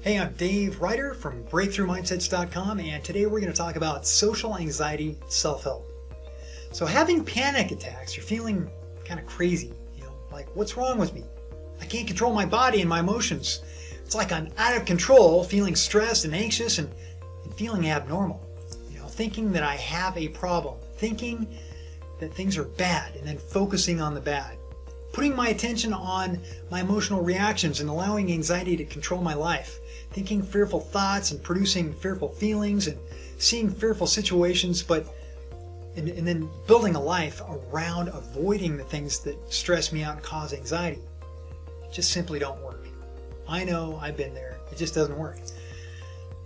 Hey, I'm Dave Ryder from BreakthroughMindsets.com, and today we're going to talk about social anxiety self-help. So having panic attacks, you're feeling kind of crazy, like what's wrong with me? I can't control my body and my emotions. It's like I'm out of control, feeling stressed and anxious and feeling abnormal. Thinking that I have a problem, thinking that things are bad and then focusing on the bad. Putting my attention on my emotional reactions and allowing anxiety to control my life. Thinking fearful thoughts and producing fearful feelings and seeing fearful situations, and then building a life around avoiding the things that stress me out and cause anxiety. Just simply don't work. I know, I've been there. It just doesn't work.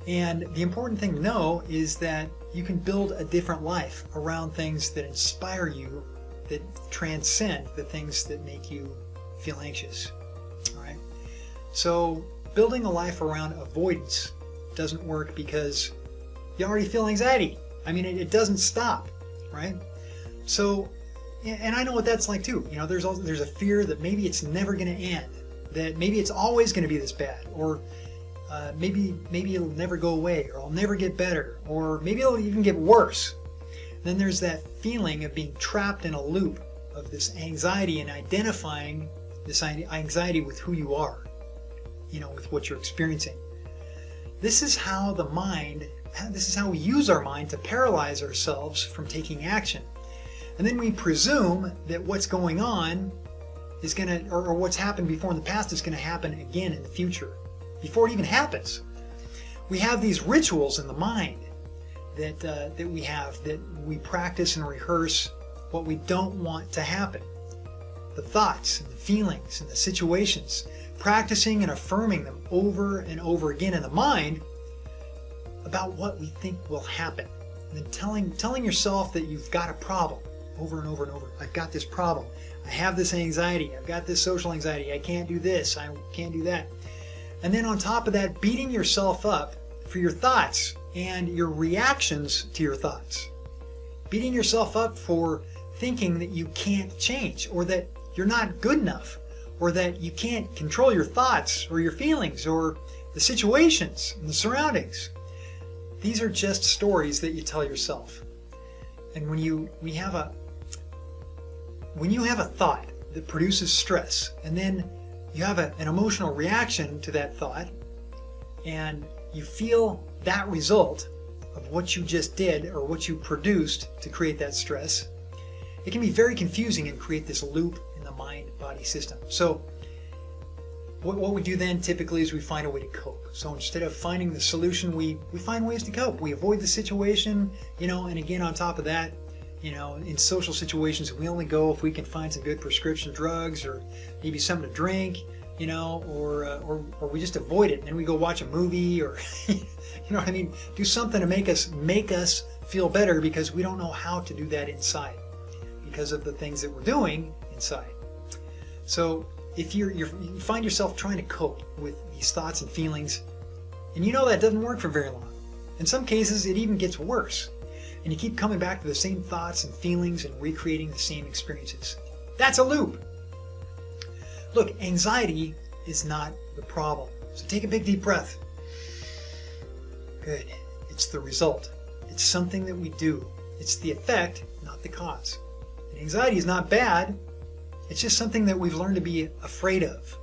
And the important thing to know is that you can build a different life around things that inspire you, that transcend the things that make you feel anxious. All right? So building a life around avoidance doesn't work because you already feel anxiety. I mean, it doesn't stop, right? So, and I know what that's like too. There's a fear that maybe it's never going to end, that maybe it's always going to be this bad, or maybe it'll never go away, or I'll never get better, or maybe it'll even get worse. Then there's that feeling of being trapped in a loop of this anxiety and identifying this anxiety with who you are, with what you're experiencing. This is how we use our mind to paralyze ourselves from taking action. And then we presume that what's going on is or what's happened before in the past is going to happen again in the future, before it even happens. We have these rituals in the mind that we practice and rehearse what we don't want to happen. The thoughts and the feelings and the situations, practicing and affirming them over and over again in the mind about what we think will happen. And then telling yourself that you've got a problem over and over and over. I've got this problem. I have this anxiety. I've got this social anxiety. I can't do this. I can't do that. And then on top of that, beating yourself up for your thoughts and your reactions to your thoughts. Beating yourself up for thinking that you can't change, or that you're not good enough, or that you can't control your thoughts or your feelings or the situations and the surroundings. These are just stories that you tell yourself. And when you have a thought that produces stress, and then you have an emotional reaction to that thought, and you feel that result of what you just did or what you produced to create that stress, it can be very confusing and create this loop in the mind-body system. So what we do then typically is we find a way to cope. So instead of finding the solution, we find ways to cope. We avoid the situation, and again, on top of that, in social situations, we only go if we can find some good prescription drugs or maybe something to drink, or we just avoid it and then we go watch a movie, or do something to make us feel better, because we don't know how to do that inside because of the things that we're doing inside. So if you find yourself trying to cope with these thoughts and feelings, and that doesn't work for very long. In some cases, it even gets worse. And you keep coming back to the same thoughts and feelings and recreating the same experiences. That's a loop. Look, anxiety is not the problem. So take a big deep breath. Good. It's the result. It's something that we do. It's the effect, not the cause. And anxiety is not bad. It's just something that we've learned to be afraid of.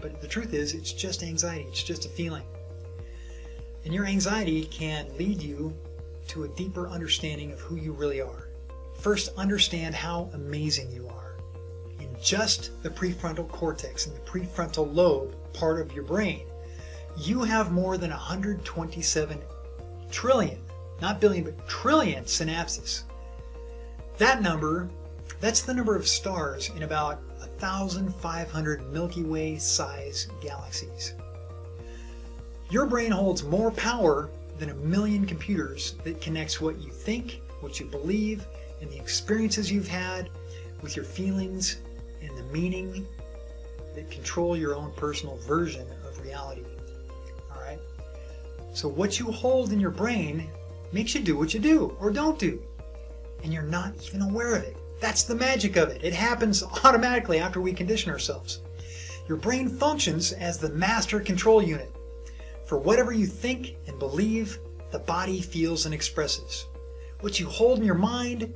But the truth is, it's just anxiety. It's just a feeling. And your anxiety can lead you to a deeper understanding of who you really are. First, understand how amazing you are. In just the prefrontal cortex and the prefrontal lobe part of your brain, you have more than 127 trillion, not billion, but trillion synapses. That's the number of stars in about 1,500 Milky Way size galaxies. Your brain holds more power than 1 million computers that connects what you think, what you believe, and the experiences you've had with your feelings and the meaning that control your own personal version of reality. All right? So what you hold in your brain makes you do what you do or don't do, and you're not even aware of it. That's the magic of it. It happens automatically after we condition ourselves. Your brain functions as the master control unit. For whatever you think and believe, the body feels and expresses. What you hold in your mind,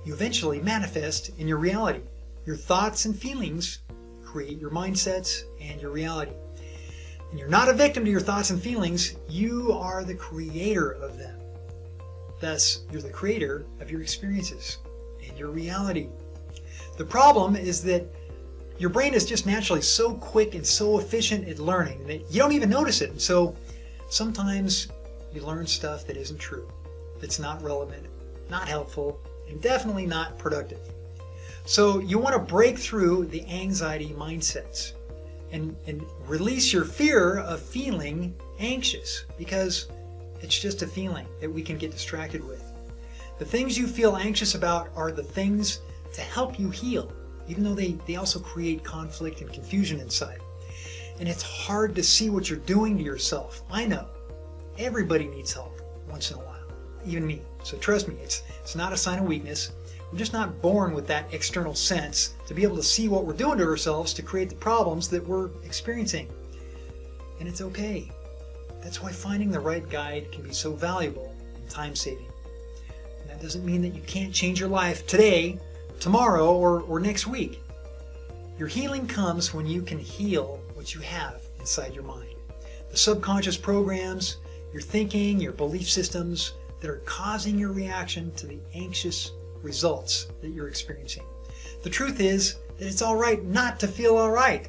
you eventually manifest in your reality. Your thoughts and feelings create your mindsets and your reality. And you're not a victim to your thoughts and feelings, you are the creator of them. Thus, you're the creator of your experiences and your reality. The problem is that your brain is just naturally so quick and so efficient at learning that you don't even notice it. And so sometimes you learn stuff that isn't true, that's not relevant, not helpful, and definitely not productive. So you want to break through the anxiety mindsets and release your fear of feeling anxious, because it's just a feeling that we can get distracted with. The things you feel anxious about are the things to help you heal, even though they also create conflict and confusion inside. And it's hard to see what you're doing to yourself. I know. Everybody needs help once in a while, even me. So trust me, it's not a sign of weakness. We're just not born with that external sense to be able to see what we're doing to ourselves to create the problems that we're experiencing. And it's okay. That's why finding the right guide can be so valuable and time-saving. And that doesn't mean that you can't change your life today, tomorrow, or next week. Your healing comes when you can heal what you have inside your mind. The subconscious programs, your thinking, your belief systems that are causing your reaction to the anxious results that you're experiencing. The truth is that it's all right not to feel all right.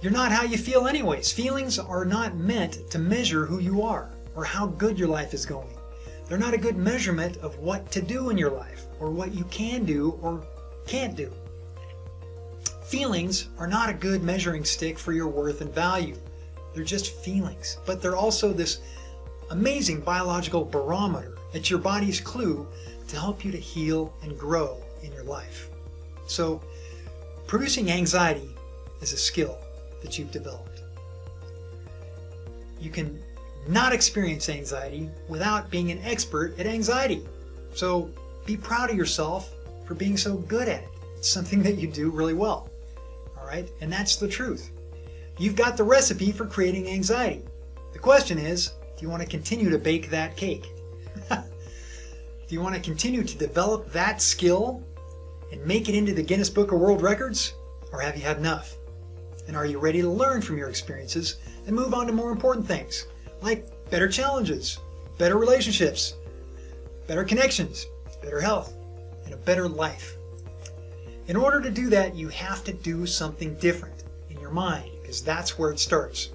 You're not how you feel anyways. Feelings are not meant to measure who you are or how good your life is going. They're not a good measurement of what to do in your life or what you can do or can't do. Feelings are not a good measuring stick for your worth and value. They're just feelings, but they're also this amazing biological barometer. It's your body's clue to help you to heal and grow in your life. So, producing anxiety is a skill that you've developed. You can not experience anxiety without being an expert at anxiety. So, be proud of yourself for being so good at it. It's something that you do really well. All right? And that's the truth. You've got the recipe for creating anxiety. The question is, do you want to continue to bake that cake? Do you want to continue to develop that skill and make it into the Guinness Book of World Records? Or have you had enough? And are you ready to learn from your experiences and move on to more important things, like better challenges, better relationships, better connections, better health, and a better life? In order to do that, you have to do something different in your mind, because that's where it starts.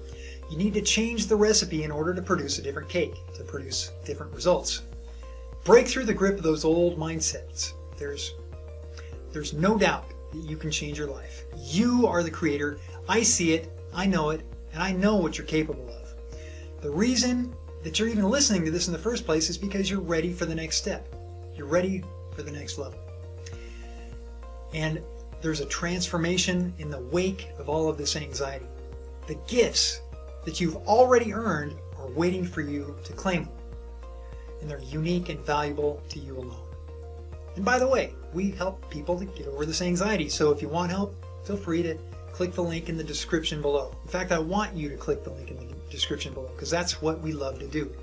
You need to change the recipe in order to produce a different cake, to produce different results. Break through the grip of those old mindsets. There's no doubt that you can change your life. You are the creator. I see it, I know it, and I know what you're capable of. The reason that you're even listening to this in the first place is because you're ready for the next step. You're ready for the next level. And there's a transformation in the wake of all of this anxiety. The gifts that you've already earned are waiting for you to claim them. And they're unique and valuable to you alone. And by the way, we help people to get over this anxiety. So if you want help, feel free to click the link in the description below. In fact, I want you to click the link in the description below, because that's what we love to do.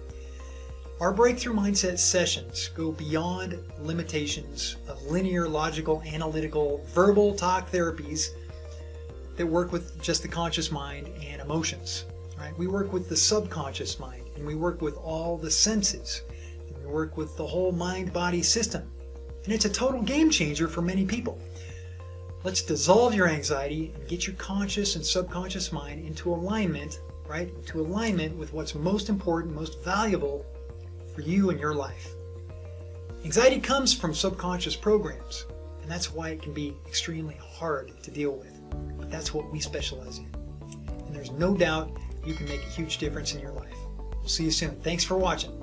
Our Breakthrough Mindset sessions go beyond limitations of linear, logical, analytical, verbal talk therapies that work with just the conscious mind and emotions. Right? We work with the subconscious mind, and we work with all the senses, and we work with the whole mind-body system. And it's a total game changer for many people. Let's dissolve your anxiety and get your conscious and subconscious mind into alignment, right? Into alignment with what's most important, most valuable for you and your life. Anxiety comes from subconscious programs, and that's why it can be extremely hard to deal with. But that's what we specialize in. And there's no doubt you can make a huge difference in your life. We'll see you soon. Thanks for watching.